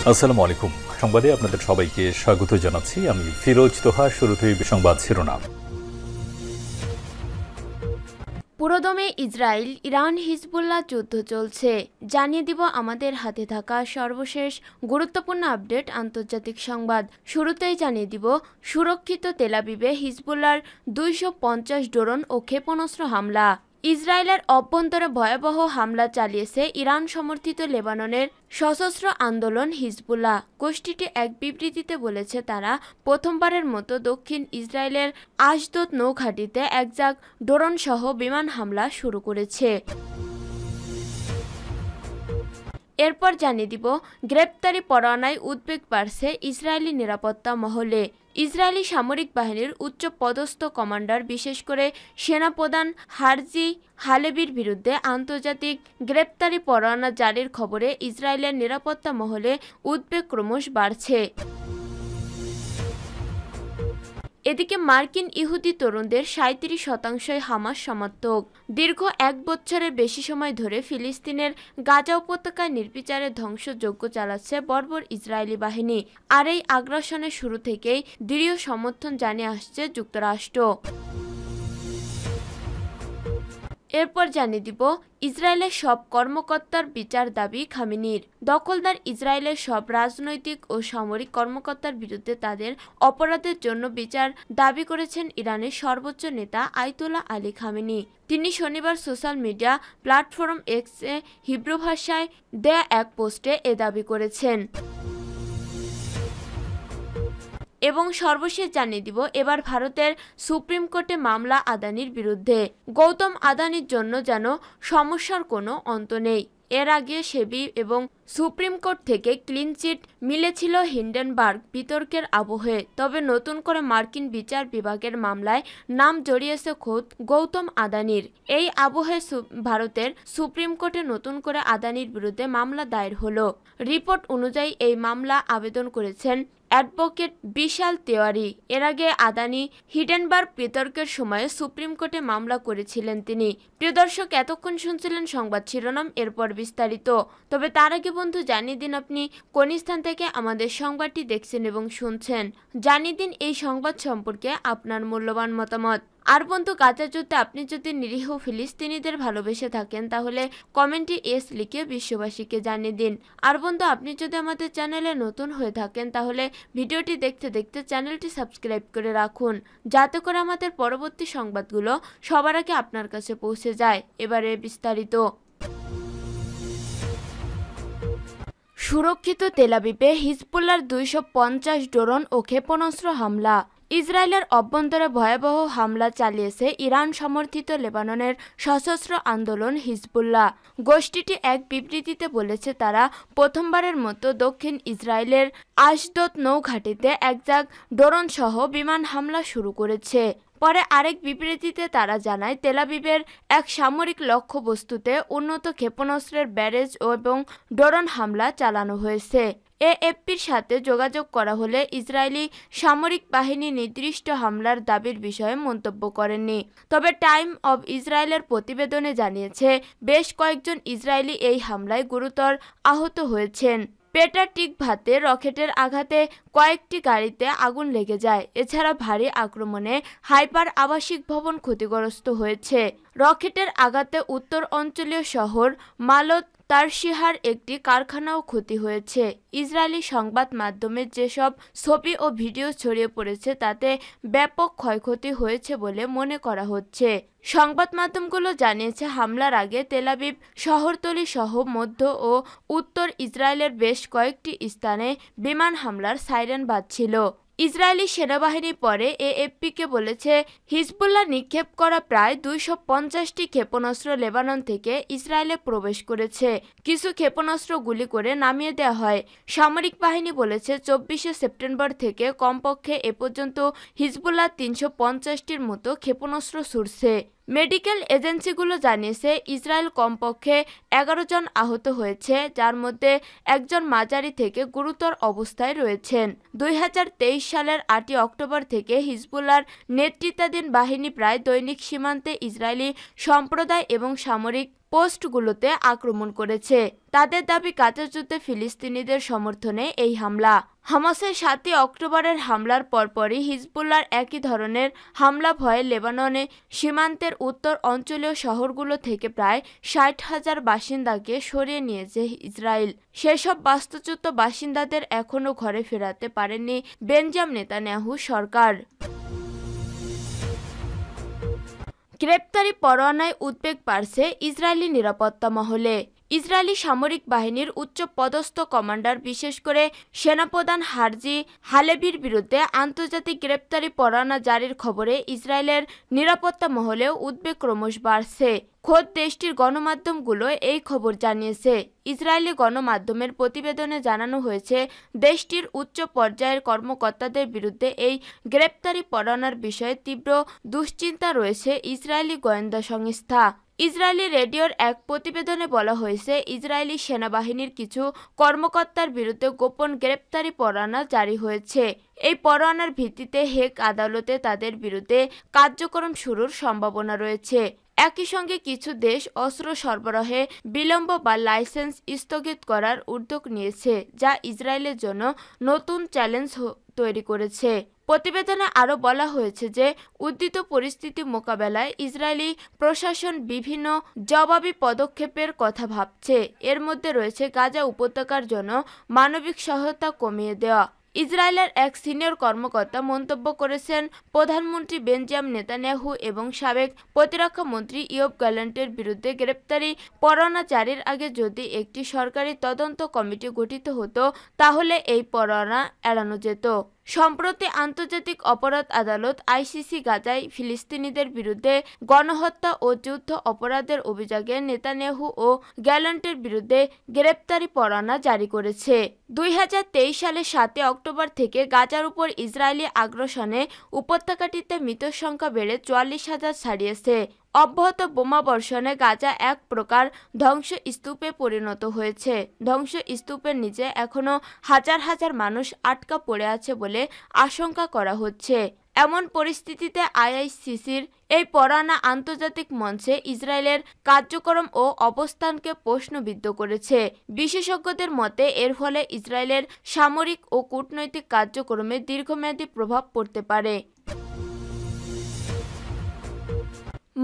আসসালামু আলাইকুম। সংবাদে আপনাদের সবাইকে স্বাগত জানাচ্ছি। আমি ফিরোজ তোহা। শুরুতেই সংবাদ শিরোনাম। পুরোদমে ইসরায়েল ইরান হিজবুল্লাহ যুদ্ধ চলছে, জানিয়ে দিব আমাদের হাতে থাকা সর্বশেষ গুরুত্বপূর্ণ আপডেট আন্তর্জাতিক সংবাদ। শুরুতেই জানিয়ে দিব সুরক্ষিত তেল আবিবে হিজবুল্লাহর 250 ড্রোন ও ক্ষেপণাস্ত্র হামলা। ইসরায়েলের অভ্যন্তরে ভয়াবহ হামলা চালিয়েছে ইরান সমর্থিত লেবাননের সশস্ত্র আন্দোলন হিজবুল্লাহ। গোষ্ঠীটি এক বিবৃতিতে বলেছে, তারা প্রথমবারের মতো দক্ষিণ ইসরায়েলের আশদোদ নৌঘাঁটিতে একজাক ড্রোন সহ বিমান হামলা শুরু করেছে। এরপর জানিয়ে দিব গ্রেপ্তারি পরোয়ানায় উদ্বেগ বাড়ছে ইসরায়েলি নিরাপত্তা মহলে। ইসরায়েলি সামরিক বাহিনীর উচ্চ পদস্থ কমান্ডার, বিশেষ করে সেনাপ্রধান হারজি হালেবির বিরুদ্ধে আন্তর্জাতিক গ্রেপ্তারি পরোয়ানা জারির খবরে ইসরায়েলের নিরাপত্তা মহলে উদ্বেগ ক্রমশ বাড়ছে। এদিকে মার্কিন ইহুদি তরুণদের 37% হামাস সমর্থক। দীর্ঘ 1 বছরের বেশি সময় ধরে ফিলিস্তিনের গাজা উপত্যকায় নির্বিচারে ধ্বংসযজ্ঞ চালাচ্ছে বর্বর ইসরায়েলি বাহিনী। আর এই আগ্রাসনের শুরু থেকেই দৃঢ় সমর্থন জানিয়ে আসছে যুক্তরাষ্ট্র। এরপর জানিয়ে দিব ইসরায়েলের সব কর্মকর্তার বিচার দাবি খামেনির। দখলদার ইসরায়েলের সব রাজনৈতিক ও সামরিক কর্মকর্তার বিরুদ্ধে তাদের অপরাধের জন্য বিচার দাবি করেছেন ইরানের সর্বোচ্চ নেতা আয়াতুল্লাহ আলী খামেনি। তিনি শনিবার সোশ্যাল মিডিয়া প্ল্যাটফর্ম এক্সে হিব্রু ভাষায় দেয়া এক পোস্টে এ দাবি করেছেন। এবং সর্বশেষ জানিয়ে দিব এবার ভারতের সুপ্রিম কোর্টে মামলা আদানির বিরুদ্ধে। গৌতম আদানির জন্য যেন সমস্যার কোনো অন্ত নেই। এর আগে সেবি এবং সুপ্রিম কোর্ট থেকে ক্লিন চিট মিলেছিল হিন্ডেনবার্গ বিতর্কের আবহে। তবে নতুন করে মার্কিন বিচার বিভাগের মামলায় নাম জড়িয়েছে খোদ গৌতম আদানির। এই আবহে ভারতের সুপ্রিম কোর্টে নতুন করে আদানির বিরুদ্ধে মামলা দায়ের হলো। রিপোর্ট অনুযায়ী এই মামলা আবেদন করেছেন অ্যাডভোকেট বিশাল তেওয়ারি। এর আগে আদানি হিডেনবার্গ বিতর্কের সময়ে সুপ্রিম কোর্টে মামলা করেছিলেন তিনি। প্রিয় দর্শক, এতক্ষণ শুনছিলেন সংবাদ শিরোনাম, এরপর বিস্তারিত। তবে তার আগে বন্ধু জানিয়ে দিন আপনি কোন স্থান থেকে আমাদের সংবাদটি দেখছেন এবং শুনছেন। জানিয়ে দিন এই সংবাদ সম্পর্কে আপনার মূল্যবান মতামত। আর বন্ধু, গাজা যুদ্ধে আপনি যদি নিরীহ ফিলিস্তিনিদের ভালোবেসে থাকেন তাহলে কমেন্টে এস লিখে বিশ্ববাসীকে জানিয়ে দিন। আর বন্ধু, আপনি যদি আমাদের চ্যানেলে নতুন হয়ে থাকেন তাহলে ভিডিওটি দেখতে দেখতে চ্যানেলটি সাবস্ক্রাইব করে রাখুন, যাতে করে আমাদের পরবর্তী সংবাদগুলো সবার আগে আপনার কাছে পৌঁছে যায়। এবারে বিস্তারিত। সুরক্ষিত তেল আবিবে হিজবুল্লাহর 250 ড্রোন ও ক্ষেপণাস্ত্র হামলা। ইসরায়েলের অভ্যন্তরে ভয়াবহ হামলা চালিয়েছে ইরান সমর্থিত লেবাননের সশস্ত্র আন্দোলন হিজবুল্লাহ। গোষ্ঠীটি এক বিবৃতিতে বলেছে, তারা প্রথমবারের মতো দক্ষিণ ইসরায়েলের আশদোদ নৌঘাঁটিতে একজাক ড্রোন সহ বিমান হামলা শুরু করেছে। পরে আরেক বিবৃতিতে তারা জানায়, তেল আবিবের এক সামরিক লক্ষ্যবস্তুতে উন্নত ক্ষেপণাস্ত্রের ব্যারেজ এবং ড্রোন হামলা চালানো হয়েছে। এএফপির সাথে যোগাযোগ করা হলে ইসরায়েলি সামরিক বাহিনী নির্দিষ্ট হামলার দাবির বিষয়ে মন্তব্য করেননি। তবে টাইম অব ইসরায়েলের প্রতিবেদনে জানিয়েছে, বেশ কয়েকজন ইসরায়েলি এই হামলায় গুরুতর আহত হয়েছেন। পেটার টিকভাতে রকেটের আঘাতে কয়েকটি গাড়িতে আগুন লেগে যায়। এছাড়া ভারী আক্রমণে হাইপার আবাসিক ভবন ক্ষতিগ্রস্ত হয়েছে। রকেটের আঘাতে উত্তর অঞ্চলীয় শহর মালত তারশিহার একটি কারখানাও ক্ষতি হয়েছে। ইসরায়েলি সংবাদ মাধ্যমে যেসব ছবি ও ভিডিও ছড়িয়ে পড়েছে তাতে ব্যাপক ক্ষয়ক্ষতি হয়েছে বলে মনে করা হচ্ছে। সংবাদ মাধ্যমগুলো জানিয়েছে, হামলার আগে তেল আবিব শহরতলি সহ মধ্য ও উত্তর ইসরায়েলের বেশ কয়েকটি স্থানে বিমান হামলার সাইরেন বাজছিল। ইসরায়েলি সেনাবাহিনী পরে এএফপিকে বলেছে, হিজবুল্লাহ নিক্ষেপ করা প্রায় 250টি ক্ষেপণাস্ত্র লেবানন থেকে ইসরায়েলে প্রবেশ করেছে। কিছু ক্ষেপণাস্ত্র গুলি করে নামিয়ে দেওয়া হয়। সামরিক বাহিনী বলেছে, 24শে সেপ্টেম্বর থেকে কমপক্ষে এ পর্যন্ত হিজবুল্লাহ 350টির মতো ক্ষেপণাস্ত্র ছুড়ছে। মেডিকেল এজেন্সিগুলো জানিয়েছে, ইসরায়েল কমপক্ষে 11 জন আহত হয়েছে, যার মধ্যে একজন মাঝারি থেকে গুরুতর অবস্থায় রয়েছেন। 2023 সালের 8 অক্টোবর থেকে হিজবুল্লাহর নেতৃত্বাধীন বাহিনী প্রায় দৈনিক সীমান্তে ইসরায়েলি সম্প্রদায় এবং সামরিক পোস্টগুলোতে আক্রমণ করেছে। তাদের দাবি গাজা যুদ্ধে ফিলিস্তিনিদের সমর্থনে এই হামলা। হামাসের ৭ই অক্টোবরের হামলার পরপরই হিজবুল্লাহর একই ধরনের হামলা ভয়ে লেবাননে সীমান্তের উত্তর অঞ্চলীয় শহরগুলো থেকে প্রায় ৬০,০০০ বাসিন্দাকে সরিয়ে নিয়েছে ইসরায়েল। সেসব বাস্তুচ্যুত বাসিন্দাদের এখনও ঘরে ফেরাতে পারেনি বেনজামিন নেতানিয়াহু সরকার। গ্রেপ্তারি পরোয়ানায় উদ্বেগ বাড়ছে ইসরায়েলি নিরাপত্তা মহলে। ইসরায়েলি সামরিক বাহিনীর উচ্চ পদস্থ কমান্ডার, বিশেষ করে সেনাপ্রধান হারজি হালেভির বিরুদ্ধে আন্তর্জাতিক গ্রেপ্তারি পরোয়ানা জারির খবরে ইসরায়েলের নিরাপত্তা মহলেও উদ্বেগ ক্রমশ বাড়ছে। খোদ দেশটির গণমাধ্যমগুলো এই খবর জানিয়েছে। ইসরায়েলি গণমাধ্যমের প্রতিবেদনে জানানো হয়েছে, দেশটির উচ্চ পর্যায়ের কর্মকর্তাদের বিরুদ্ধে এই গ্রেপ্তারি পরোয়ানার বিষয়ে তীব্র দুশ্চিন্তা রয়েছে ইসরায়েলি গোয়েন্দা সংস্থা। ইসরায়েলি রেডিওর এক প্রতিবেদনে বলা হয়েছে, ইসরায়েলি সেনাবাহিনীর কিছু কর্মকর্তার বিরুদ্ধে গোপন গ্রেপ্তারি পরোয়ানা জারি হয়েছে। এই পরোয়ানার ভিত্তিতে হেগ আদালতে তাদের বিরুদ্ধে কার্যক্রম শুরুর সম্ভাবনা রয়েছে। একই সঙ্গে কিছু দেশ অস্ত্র সরবরাহে বিলম্ব বা লাইসেন্স স্থগিত করার উদ্যোগ নিয়েছে, যা ইসরায়েলের জন্য নতুন চ্যালেঞ্জ তৈরি করেছে। প্রতিবেদনে আরও বলা হয়েছে যে উদ্ধৃত পরিস্থিতি মোকাবেলায় ইসরায়েলি প্রশাসন বিভিন্ন জবাবি পদক্ষেপের কথা ভাবছে। এর মধ্যে রয়েছে গাজা উপত্যকার জন্য মানবিক সহায়তা কমিয়ে দেওয়া। ইসরায়েলের এক সিনিয়র কর্মকর্তা মন্তব্য করেছেন, প্রধানমন্ত্রী বেনজামিন নেতানিয়াহু এবং সাবেক প্রতিরক্ষা মন্ত্রী ইয়োব গ্যালান্টের বিরুদ্ধে গ্রেপ্তারি পরোয়ানা জারির আগে যদি একটি সরকারি তদন্ত কমিটি গঠিত হতো, তাহলে এই পরোয়ানা এড়ানো যেত। সম্প্রতি আন্তর্জাতিক অপরাধ আদালত আইসিসি গাজায় ফিলিস্তিনিদের বিরুদ্ধে গণহত্যা ও যুদ্ধ অপরাধের অভিযোগে নেতানিয়াহু ও গ্যালান্টের বিরুদ্ধে গ্রেপ্তারি পরোয়ানা জারি করেছে। ২০২৩ সালের ৭ই অক্টোবর থেকে গাজার উপর ইসরায়েলি আগ্রাসনে উপত্যকাটিতে মৃতের সংখ্যা বেড়ে ৪৪,০০০ ছাড়িয়েছে। অব্যাহত বোমাবর্ষণে গাজা এক প্রকার ধ্বংসস্তূপে পরিণত হয়েছে। ধ্বংসস্তূপের নিচে এখনও হাজার হাজার মানুষ আটকা পড়ে আছে বলে আশঙ্কা করা হচ্ছে। এমন পরিস্থিতিতে আইসিসির এই পরোয়ানা আন্তর্জাতিক মঞ্চে ইসরায়েলের কার্যক্রম ও অবস্থানকে প্রশ্নবিদ্ধ করেছে। বিশেষজ্ঞদের মতে এর ফলে ইসরায়েলের সামরিক ও কূটনৈতিক কার্যক্রমে দীর্ঘমেয়াদী প্রভাব পড়তে পারে।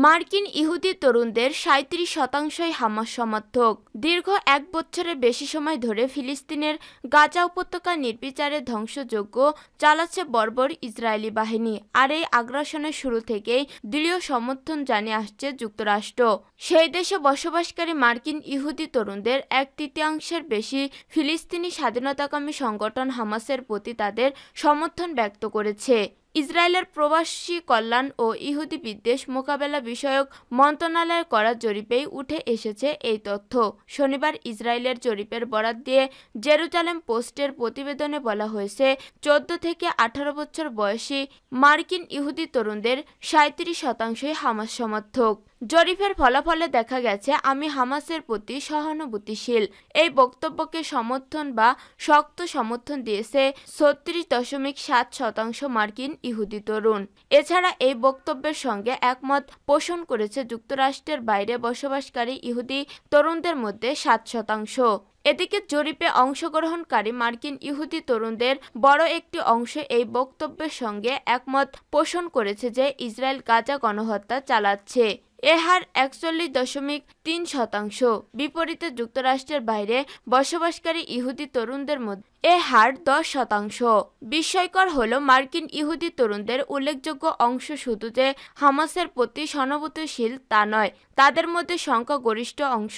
মার্কিন ইহুদি তরুণদের ৩৭% হামাস সমর্থক। দীর্ঘ ১ বছরের বেশি সময় ধরে ফিলিস্তিনের গাজা উপত্যকা নির্বিচারে ধ্বংসযজ্ঞ চালাচ্ছে বর্বর ইসরায়েলি বাহিনী। আর এই আগ্রাসনের শুরু থেকেই দৃঢ় সমর্থন জানিয়ে আসছে যুক্তরাষ্ট্র। সেই দেশে বসবাসকারী মার্কিন ইহুদি তরুণদের ১/৩ বেশি ফিলিস্তিনি স্বাধীনতাকামী সংগঠন হামাসের প্রতি তাদের সমর্থন ব্যক্ত করেছে। ইসরায়েলের প্রবাসী কল্যাণ ও ইহুদি বিদ্বেষ মোকাবেলা বিষয়ক মন্ত্রণালয়ের করা জরিপেই উঠে এসেছে এই তথ্য। শনিবার ইসরায়েলের জরিপের বরাত দিয়ে জেরুজালেম পোস্টের প্রতিবেদনে বলা হয়েছে, ১৪ থেকে ১৮ বছর বয়সী মার্কিন ইহুদি তরুণদের ৩৭% হামাস সমর্থক। জরিপের ফলাফলে দেখা গেছে, আমি হামাসের প্রতি সহানুভূতিশীল। এই বক্তব্যকে সমর্থন বা শক্ত সমর্থন দিয়েছে ৩৬.৭% মার্কিন ইহুদি তরুণ। এছাড়া এই বক্তব্যের সঙ্গে একমত পোষণ করেছে যুক্তরাষ্ট্রের বাইরে বসবাসকারী ইহুদি তরুণদের মধ্যে ৭%। এদিকে জরিপে অংশগ্রহণকারী মার্কিন ইহুদি তরুণদের বড় একটি অংশ এই বক্তব্যের সঙ্গে একমত পোষণ করেছে যে ইসরায়েল গাজা গণহত্যা চালাচ্ছে। এ হার ৪১.৩%। বিপরীতে যুক্তরাষ্ট্রের বাইরে বসবাসকারী ইহুদি তরুণদের মধ্যে এ হার ১০%। বিস্ময়কর হলো, মার্কিন ইহুদি তরুণদের উল্লেখযোগ্য অংশ শুধু যে হামাসের প্রতি সহানুভূতিশীল তা নয়, তাদের মধ্যে সংখ্যাগরিষ্ঠ অংশ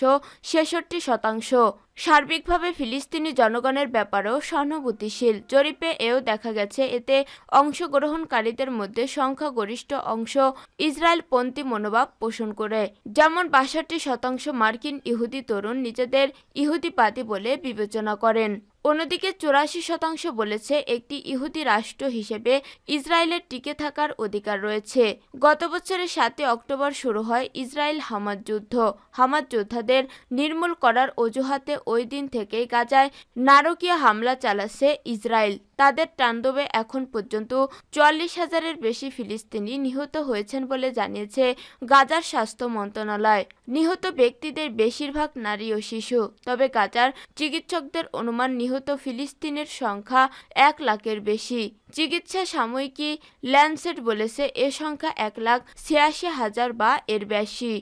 ৬৬%। সার্বিকভাবে ফিলিস্তিনি জনগণের ব্যাপারেও সহানুভূতিশীল। জরিপে এও দেখা গেছে, এতে অংশগ্রহণকারীদের মধ্যে সংখ্যাগরিষ্ঠ অংশ ইসরায়েলপন্থী মনোভাব পোষণ করে। যেমন ৬২% মার্কিন ইহুদি তরুণ নিজেদের ইহুদিবাদী বলে বিবেচনা করেন। অন্যদিকে ৮৪% বলেছে একটি ইহুদি রাষ্ট্র হিসেবে ইসরায়েলের টিকে থাকার অধিকার রয়েছে। গত বছরের ৭ই অক্টোবর শুরু হয় ইসরায়েল হামাস যুদ্ধ। হামাস যোদ্ধাদের নির্মূল করার অজুহাতে ওই দিন থেকেই গাজায় নারকীয় হামলা চালাচ্ছে ইসরায়েল। তাদের তাণ্ডবে এখন পর্যন্ত ৪৪,০০০-এর বেশি ফিলিস্তিনি নিহত হয়েছেন বলে জানিয়েছে গাজার স্বাস্থ্য মন্ত্রণালয়। নিহত ব্যক্তিদের বেশিরভাগ নারী ও শিশু। তবে গাজার চিকিৎসকদের অনুমান নিহত ফিলিস্তিনের সংখ্যা ১ লাখের বেশি। চিকিৎসা সাময়িকী ল্যান্সেট বলেছে এ সংখ্যা ১,৮৬,০০০ বা এর বেশি।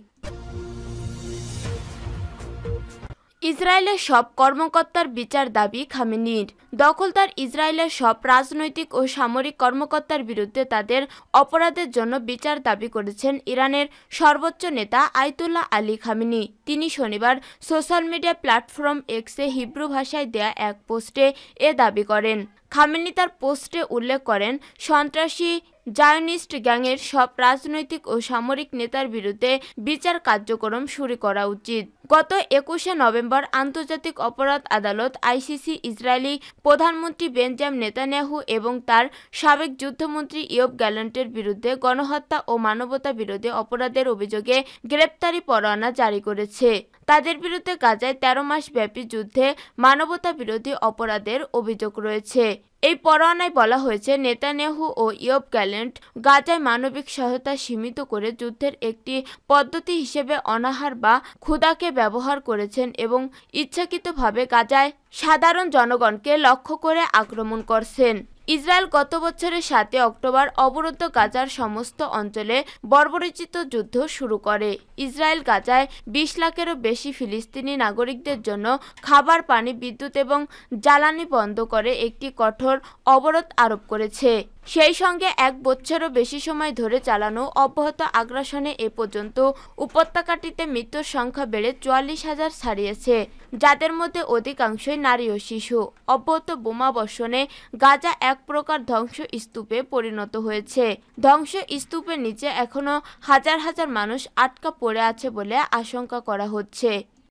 ইসরায়েলের সব কর্মকর্তার বিচার দাবি খামেনির। দখলদার ইসরায়েলের সব রাজনৈতিক ও সামরিক কর্মকর্তার বিরুদ্ধে তাদের অপরাধের জন্য বিচার দাবি করেছেন ইরানের সর্বোচ্চ নেতা আয়াতুল্লাহ আলী খামেনি। তিনি শনিবার সোশ্যাল মিডিয়া প্ল্যাটফর্ম এক্সে হিব্রু ভাষায় দেয়া এক পোস্টে এ দাবি করেন। খামেনি তার পোস্টে উল্লেখ করেন, সন্ত্রাসী জায়নিস্ট গ্যাংয়ের সব রাজনৈতিক ও সামরিক নেতার বিরুদ্ধে বিচার কার্যক্রম শুরু করা উচিত। গত ২১শে নভেম্বর আন্তর্জাতিক অপরাধ আদালত আইসিসি ইসরায়েলি প্রধানমন্ত্রী বেঞ্জামিন নেতানিয়াহু এবং তার সাবেক যুদ্ধমন্ত্রী ইয়োব গ্যালেন্টের বিরুদ্ধে গণহত্যা ও মানবতা বিরোধী অপরাধের অভিযোগে গ্রেপ্তারি পরোয়ানা জারি করেছে। তাদের বিরুদ্ধে গাজায় ১৩ মাস ব্যাপী যুদ্ধে মানবতা বিরোধী অপরাধের অভিযোগ রয়েছে। এই পরোয়ানায় বলা হয়েছে, নেতানিয়াহু ও ইয়োব গ্যালেন্ট গাজায় মানবিক সহায়তা সীমিত করে যুদ্ধের একটি পদ্ধতি হিসেবে অনাহার বা ক্ষুধাকে ব্যবহার করেছেন এবং ইচ্ছাকৃতভাবে গাজায় সাধারণ জনগণকে লক্ষ্য করে আক্রমণ করছেন। ইসরায়েল গত বছরের ৭ অক্টোবর অবরুদ্ধ গাজার সমস্ত অঞ্চলে বর্বরোচিত যুদ্ধ শুরু করে। ইসরায়েল গাজায় ২০ লাখেরও বেশি ফিলিস্তিনি নাগরিকদের জন্য খাবার, পানি, বিদ্যুৎ এবং জ্বালানি বন্ধ করে একটি কঠোর অবরোধ আরোপ করেছে। সেই সঙ্গে ১ বছরেরও বেশি সময় ধরে চালানো অব্যাহত আগ্রাসনে এ পর্যন্ত উপত্যকাটিতে মৃত্যুর সংখ্যা বেড়ে ৪৪,০০০ ছাড়িয়েছে, যাদের মধ্যে অধিকাংশই নারী ও শিশু। অব্যাহত বোমাবর্ষণে গাজা এক প্রকার ধ্বংসস্তূপে পরিণত হয়েছে। ধ্বংসস্তূপের নিচে এখনও হাজার হাজার মানুষ আটকা পড়ে আছে বলে আশঙ্কা করা হচ্ছে।